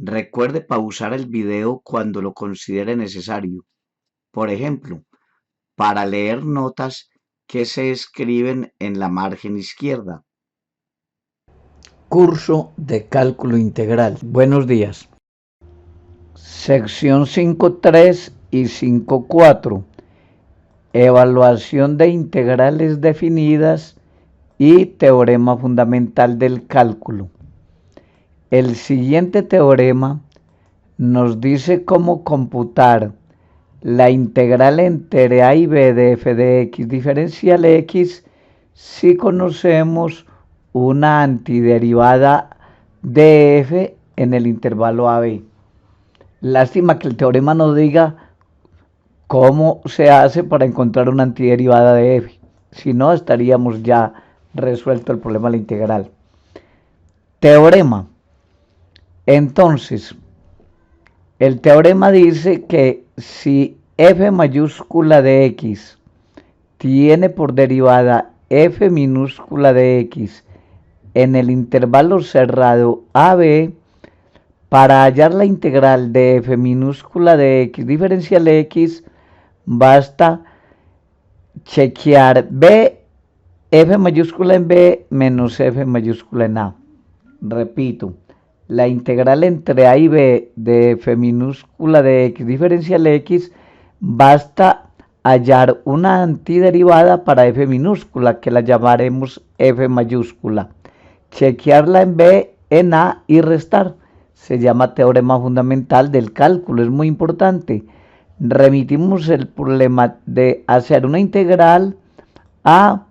Recuerde pausar el video cuando lo considere necesario. Por ejemplo, para leer notas que se escriben en la margen izquierda. Curso de cálculo integral. Buenos días. Sección 5.3 y 5.4. Evaluación de integrales definidas y teorema fundamental del cálculo. El siguiente teorema nos dice cómo computar la integral entre a y b de f de x diferencial x si conocemos una antiderivada de f en el intervalo AB. Lástima que el teorema no diga cómo se hace para encontrar una antiderivada de f. Si no, estaríamos ya resuelto el problema de la integral. Teorema. Entonces, el teorema dice que si f mayúscula de x tiene por derivada f minúscula de x en el intervalo cerrado AB, para hallar la integral de f minúscula de x diferencial x, basta chequear b, f mayúscula en b menos f mayúscula en a. Repito, la integral entre a y b de f minúscula de x diferencial x, basta hallar una antiderivada para f minúscula, que la llamaremos f mayúscula, chequearla en b, en a y restar. Se llama teorema fundamental del cálculo, es muy importante. Remitimos el problema de hacer una integral a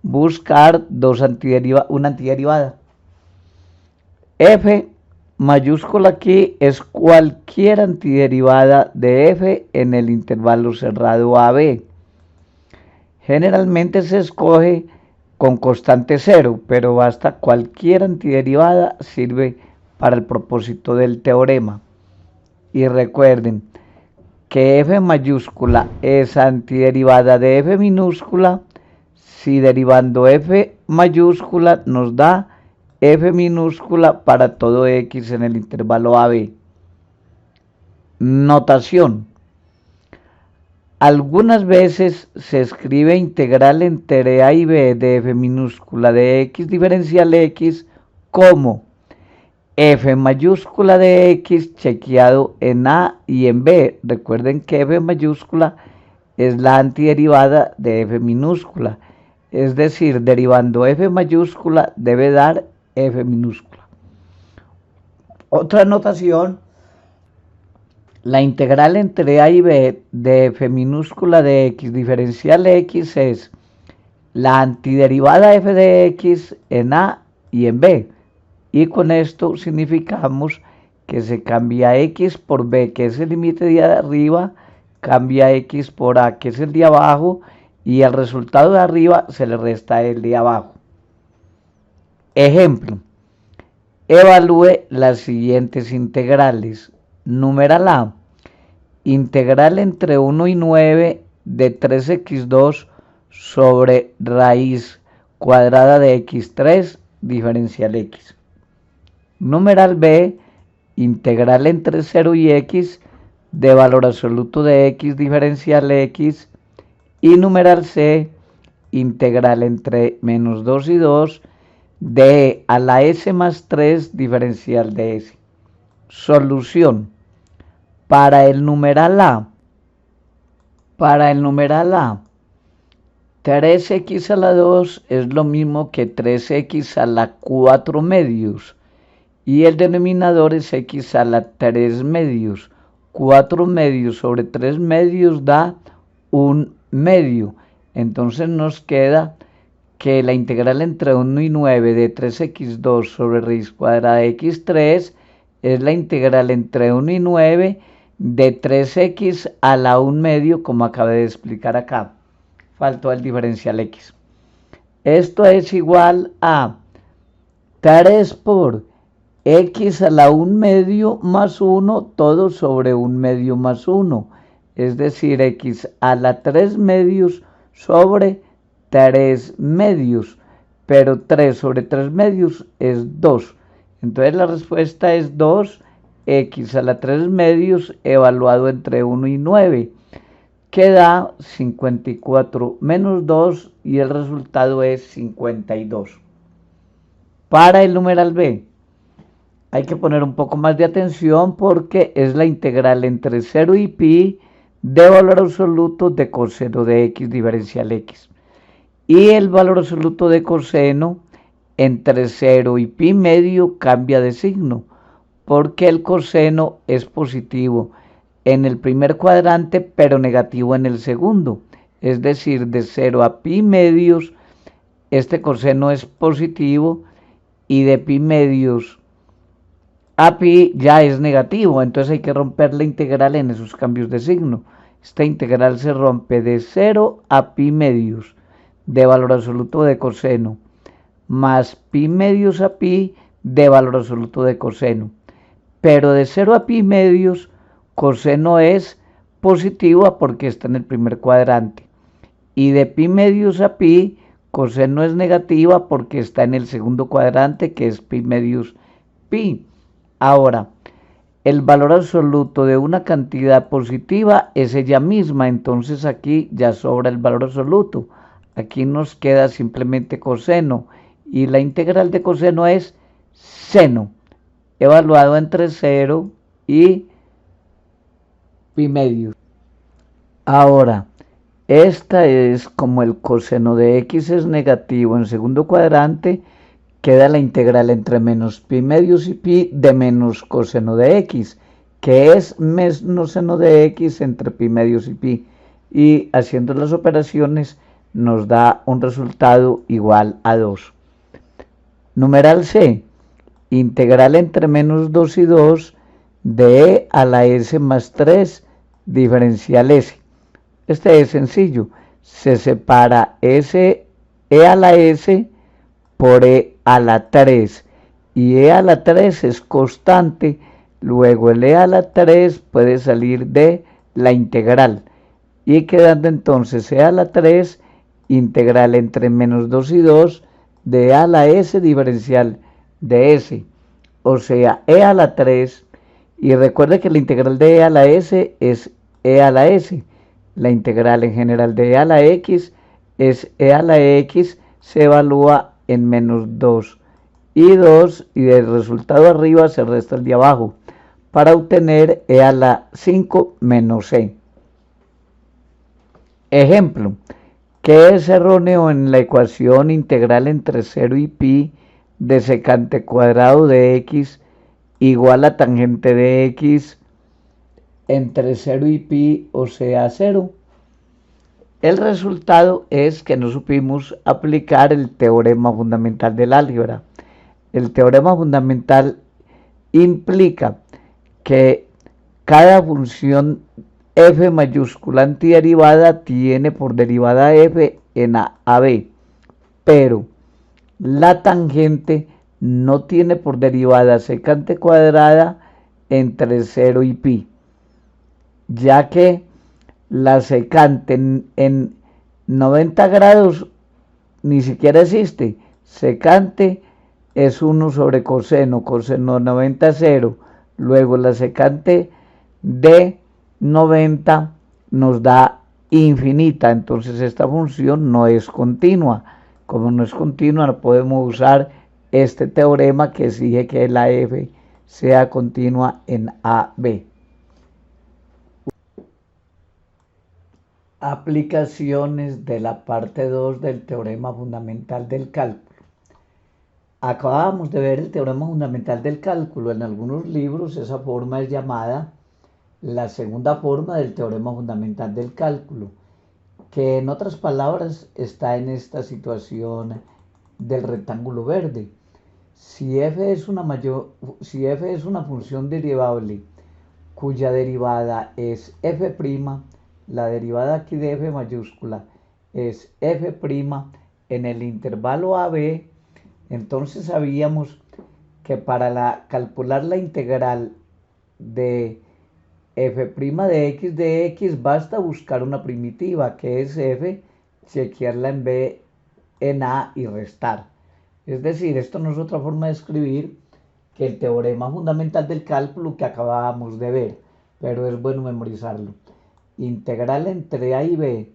buscar una antiderivada. F mayúscula aquí es cualquier antiderivada de f en el intervalo cerrado AB. Generalmente se escoge con constante cero, pero basta cualquier antiderivada, sirve para el propósito del teorema. Y recuerden que f mayúscula es antiderivada de f minúscula si derivando f mayúscula nos da f minúscula para todo x en el intervalo AB. Notación. Algunas veces se escribe integral entre a y b de f minúscula de x diferencial x como f mayúscula de x chequeado en a y en b. Recuerden que f mayúscula es la antiderivada de f minúscula. Es decir, derivando f mayúscula debe dar f minúscula. Otra notación. La integral entre a y b de f minúscula de x diferencial x es la antiderivada f de x en a y en b. Y con esto significamos que se cambia x por b, que es el límite de arriba, cambia x por a, que es el de abajo, y al resultado de arriba se le resta el de abajo. Ejemplo. Evalúe las siguientes integrales. Numeral A. Integral entre 1 y 9 de 3x2 sobre raíz cuadrada de x3 diferencial x. Numeral B. Integral entre 0 y x de valor absoluto de x diferencial x. Y numeral C. Integral entre menos 2 y 2 de a la s más 3 diferencial de s. Solución. Para el numeral A, 3x a la 2 es lo mismo que 3x a la 4 medios. Y el denominador es x a la 3 medios. 4 medios sobre 3 medios da 1 medio. Entonces nos queda que la integral entre 1 y 9 de 3x2 sobre raíz cuadrada de x3 es la integral entre 1 y 9 de 3x a la 1 medio, como acabé de explicar acá. Faltó el diferencial x. Esto es igual a 3 por x a la 1 medio más 1, todo sobre 1 medio más 1. Es decir, x a la 3 medios sobre 3 medios. Pero 3 sobre 3 medios es 2. Entonces la respuesta es 2 x a la 3 medios evaluado entre 1 y 9, que da 54 menos 2 y el resultado es 52. Para el numeral b, hay que poner un poco más de atención porque es la integral entre 0 y pi de valor absoluto de coseno de x diferencial x. Y el valor absoluto de coseno entre 0 y pi medio cambia de signo, porque el coseno es positivo en el primer cuadrante, pero negativo en el segundo. Es decir, de 0 a pi medios, este coseno es positivo, y de pi medios a pi ya es negativo, entonces hay que romper la integral en esos cambios de signo. Esta integral se rompe de 0 a pi medios de valor absoluto de coseno, más pi medios a pi de valor absoluto de coseno. Pero de 0 a pi medios, coseno es positivo porque está en el primer cuadrante. Y de pi medios a pi, coseno es negativa porque está en el segundo cuadrante, que es pi medios pi. Ahora, el valor absoluto de una cantidad positiva es ella misma, entonces aquí ya sobra el valor absoluto. Aquí nos queda simplemente coseno, y la integral de coseno es seno, evaluado entre 0 y pi medios. Ahora, esta es como el coseno de x es negativo en segundo cuadrante, queda la integral entre menos pi medios y pi de menos coseno de x, que es menos seno de x entre pi medios y pi. Y haciendo las operaciones nos da un resultado igual a 2. Numeral c, integral entre menos 2 y 2 de e a la s más 3 diferencial s. Este es sencillo, se separa e a la s por e a la 3, y e a la 3 es constante, luego el e a la 3 puede salir de la integral, y quedando entonces e a la 3 integral entre menos 2 y 2 de e a la s diferencial de s, o sea, e a la 3, y recuerde que la integral de e a la s es e a la s, la integral en general de e a la x es e a la x, se evalúa en menos 2 y 2, y del resultado arriba se resta el de abajo para obtener e a la 5 menos c. Ejemplo, ¿qué es erróneo en la ecuación integral entre 0 y pi de secante cuadrado de x igual a tangente de x entre 0 y pi, o sea 0? El resultado es que no supimos aplicar el teorema fundamental del álgebra. El teorema fundamental implica que cada función f mayúscula antiderivada tiene por derivada f en a b, pero la tangente no tiene por derivada secante cuadrada entre 0 y pi, ya que la secante en 90 grados ni siquiera existe. Secante es 1 sobre coseno, coseno 90 es 0. Luego la secante de 90 nos da infinita, entonces esta función no es continua. Como no es continua, no podemos usar este teorema que exige que la f sea continua en AB. Aplicaciones de la parte 2 del teorema fundamental del cálculo. Acabamos de ver el teorema fundamental del cálculo. En algunos libros esa forma es llamada la segunda forma del teorema fundamental del cálculo, que en otras palabras está en esta situación del rectángulo verde. Si f es una función derivable cuya derivada es f', la derivada aquí de f mayúscula es f' en el intervalo AB, entonces sabíamos que para calcular la integral de f' de x basta buscar una primitiva que es f, chequearla en b, en a y restar. Es decir, esto no es otra forma de escribir que el teorema fundamental del cálculo que acabábamos de ver, pero es bueno memorizarlo. Integral entre A y B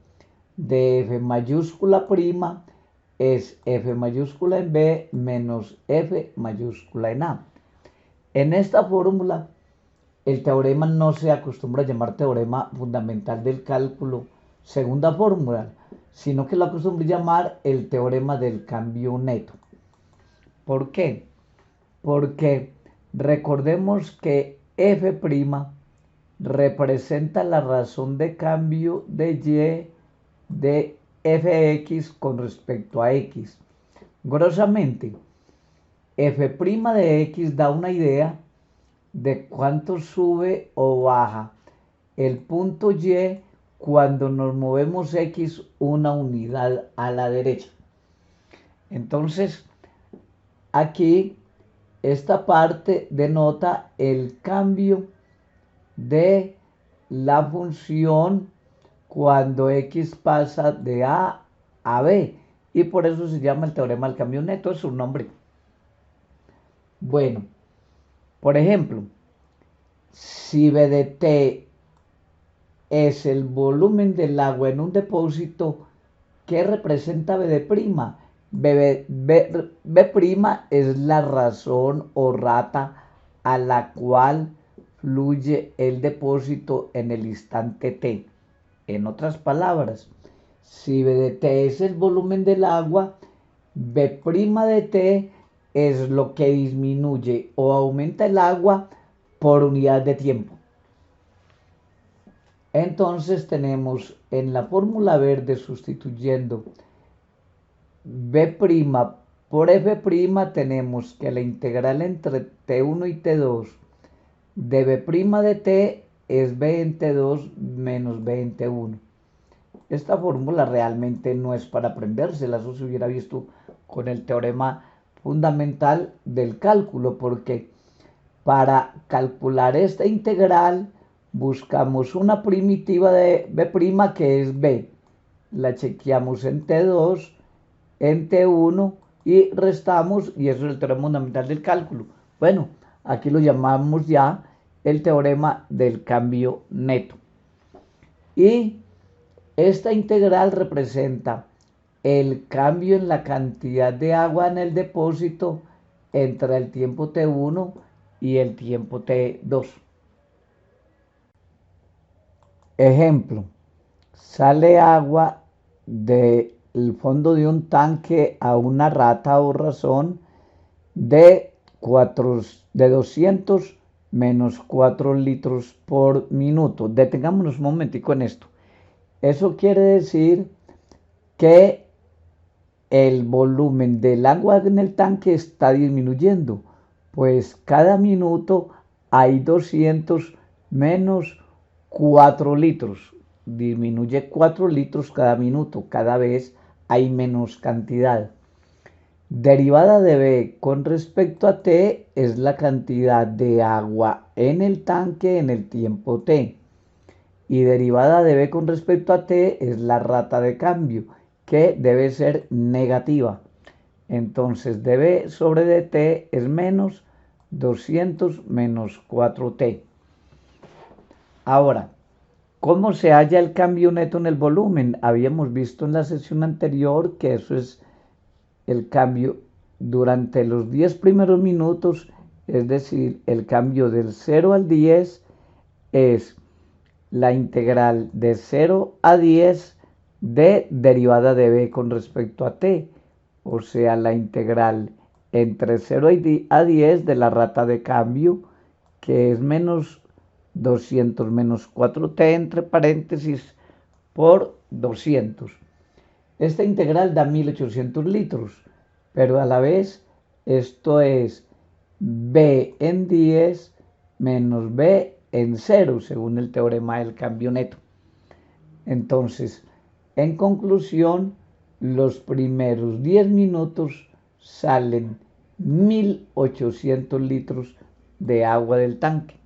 de f mayúscula prima es f mayúscula en B menos f mayúscula en A. En esta fórmula, el teorema no se acostumbra a llamar teorema fundamental del cálculo, segunda fórmula, sino que lo acostumbra a llamar el teorema del cambio neto. ¿Por qué? Porque recordemos que f' representa la razón de cambio de y de fx con respecto a x. Grosamente, f' de x da una idea de cuánto sube o baja el punto y cuando nos movemos x una unidad a la derecha. Entonces, aquí esta parte denota el cambio de la función cuando x pasa de A a B, y por eso se llama el teorema del cambio neto, es su nombre. Bueno, por ejemplo, si B de T es el volumen del agua en un depósito, ¿qué representa B de prima? B' es la razón o rata a la cual fluye el depósito en el instante T. En otras palabras, si B de T es el volumen del agua, B' de T es lo que disminuye o aumenta el agua por unidad de tiempo. Entonces tenemos en la fórmula verde, sustituyendo B' por F', tenemos que la integral entre T1 y T2 de B' de T es B en T2 menos B en T1. Esta fórmula realmente no es para aprendérsela, eso se hubiera visto con el teorema fundamental del cálculo, porque para calcular esta integral buscamos una primitiva de B' que es B, la chequeamos en T2, en T1 y restamos, y eso es el teorema fundamental del cálculo. Bueno, aquí lo llamamos ya el teorema del cambio neto. Y esta integral representa el cambio en la cantidad de agua en el depósito entre el tiempo T1 y el tiempo T2. Ejemplo, sale agua del fondo de un tanque a una rata o razón de 200 menos 4 litros por minuto. Detengámonos un momentico en esto. Eso quiere decir que el volumen del agua en el tanque está disminuyendo, pues cada minuto hay 200 menos 4 litros. Disminuye 4 litros cada minuto, cada vez hay menos cantidad. Derivada de B con respecto a T es la cantidad de agua en el tanque en el tiempo T. Y derivada de B con respecto a T es la rata de cambio, que debe ser negativa. Entonces dB sobre dt es menos 200 menos 4t. Ahora, ¿cómo se halla el cambio neto en el volumen? Habíamos visto en la sesión anterior que eso es el cambio durante los 10 primeros minutos, es decir, el cambio del 0 al 10 es la integral de 0 a 10 de derivada de b con respecto a t, o sea, la integral entre 0 a 10 de la rata de cambio, que es menos 200 menos 4t entre paréntesis por 200. Esta integral da 1800 litros, pero a la vez esto es b en 10 menos b en 0, según el teorema del cambio neto. Entonces, en conclusión, los primeros 10 minutos salen 1800 litros de agua del tanque.